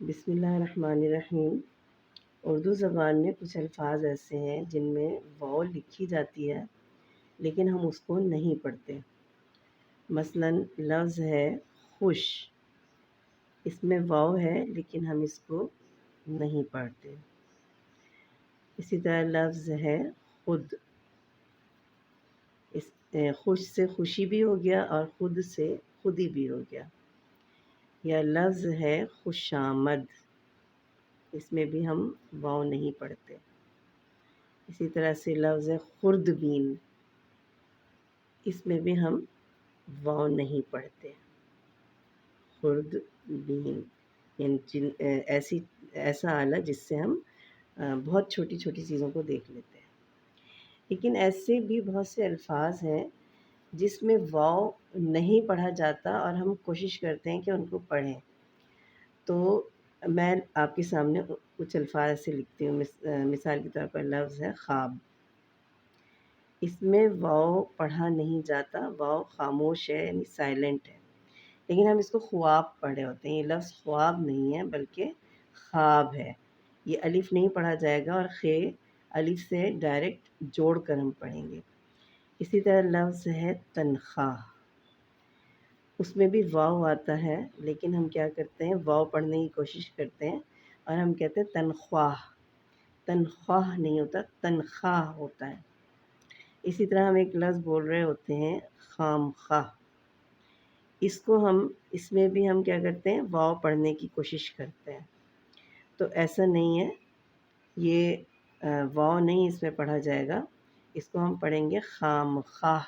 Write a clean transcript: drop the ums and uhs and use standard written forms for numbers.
بسم اللہ الرحمن الرحیم۔ اردو زبان میں کچھ الفاظ ایسے ہیں جن میں واو لکھی جاتی ہے لیکن ہم اس کو نہیں پڑھتے۔ مثلاً لفظ ہے خوش، اس میں واو ہے لیکن ہم اس کو نہیں پڑھتے۔ اسی طرح لفظ ہے خود، اس خوش سے خوشی بھی ہو گیا اور خود سے خودی بھی ہو گیا۔ یا لفظ ہے خوش آمد، اس میں بھی ہم واو نہیں پڑھتے۔ اسی طرح سے لفظ ہے خوردبین، اس میں بھی ہم واو نہیں پڑھتے۔ خوردبین یعنی ایسا آلہ جس سے ہم بہت چھوٹی چھوٹی چیزوں کو دیکھ لیتے ہیں۔ لیکن ایسے بھی بہت سے الفاظ ہیں جس میں واو نہیں پڑھا جاتا اور ہم کوشش کرتے ہیں کہ ان کو پڑھیں۔ تو میں آپ کے سامنے کچھ الفاظ ایسے لکھتی ہوں۔ مثال کے طور پر لفظ ہے خواب، اس میں واو پڑھا نہیں جاتا، واو خاموش ہے یعنی سائلنٹ ہے، لیکن ہم اس کو خواب پڑھے ہوتے ہیں۔ یہ لفظ خواب نہیں ہے بلکہ خواب ہے، یہ الف نہیں پڑھا جائے گا اور خے الف سے ڈائریکٹ جوڑ کر ہم پڑھیں گے۔ اسی طرح لفظ ہے تنخواہ، اس میں بھی واو آتا ہے لیکن ہم کیا کرتے ہیں، واو پڑھنے کی کوشش کرتے ہیں اور ہم کہتے ہیں تنخواہ۔ تنخواہ نہیں ہوتا، تنخواہ ہوتا ہے۔ اسی طرح ہم ایک لفظ بول رہے ہوتے ہیں خام خواہ، اس میں بھی ہم کیا کرتے ہیں، واو پڑھنے کی کوشش کرتے ہیں۔ تو ایسا نہیں ہے، یہ واو نہیں اس میں پڑھا جائے گا، اس کو ہم پڑھیں گے خام خواہ۔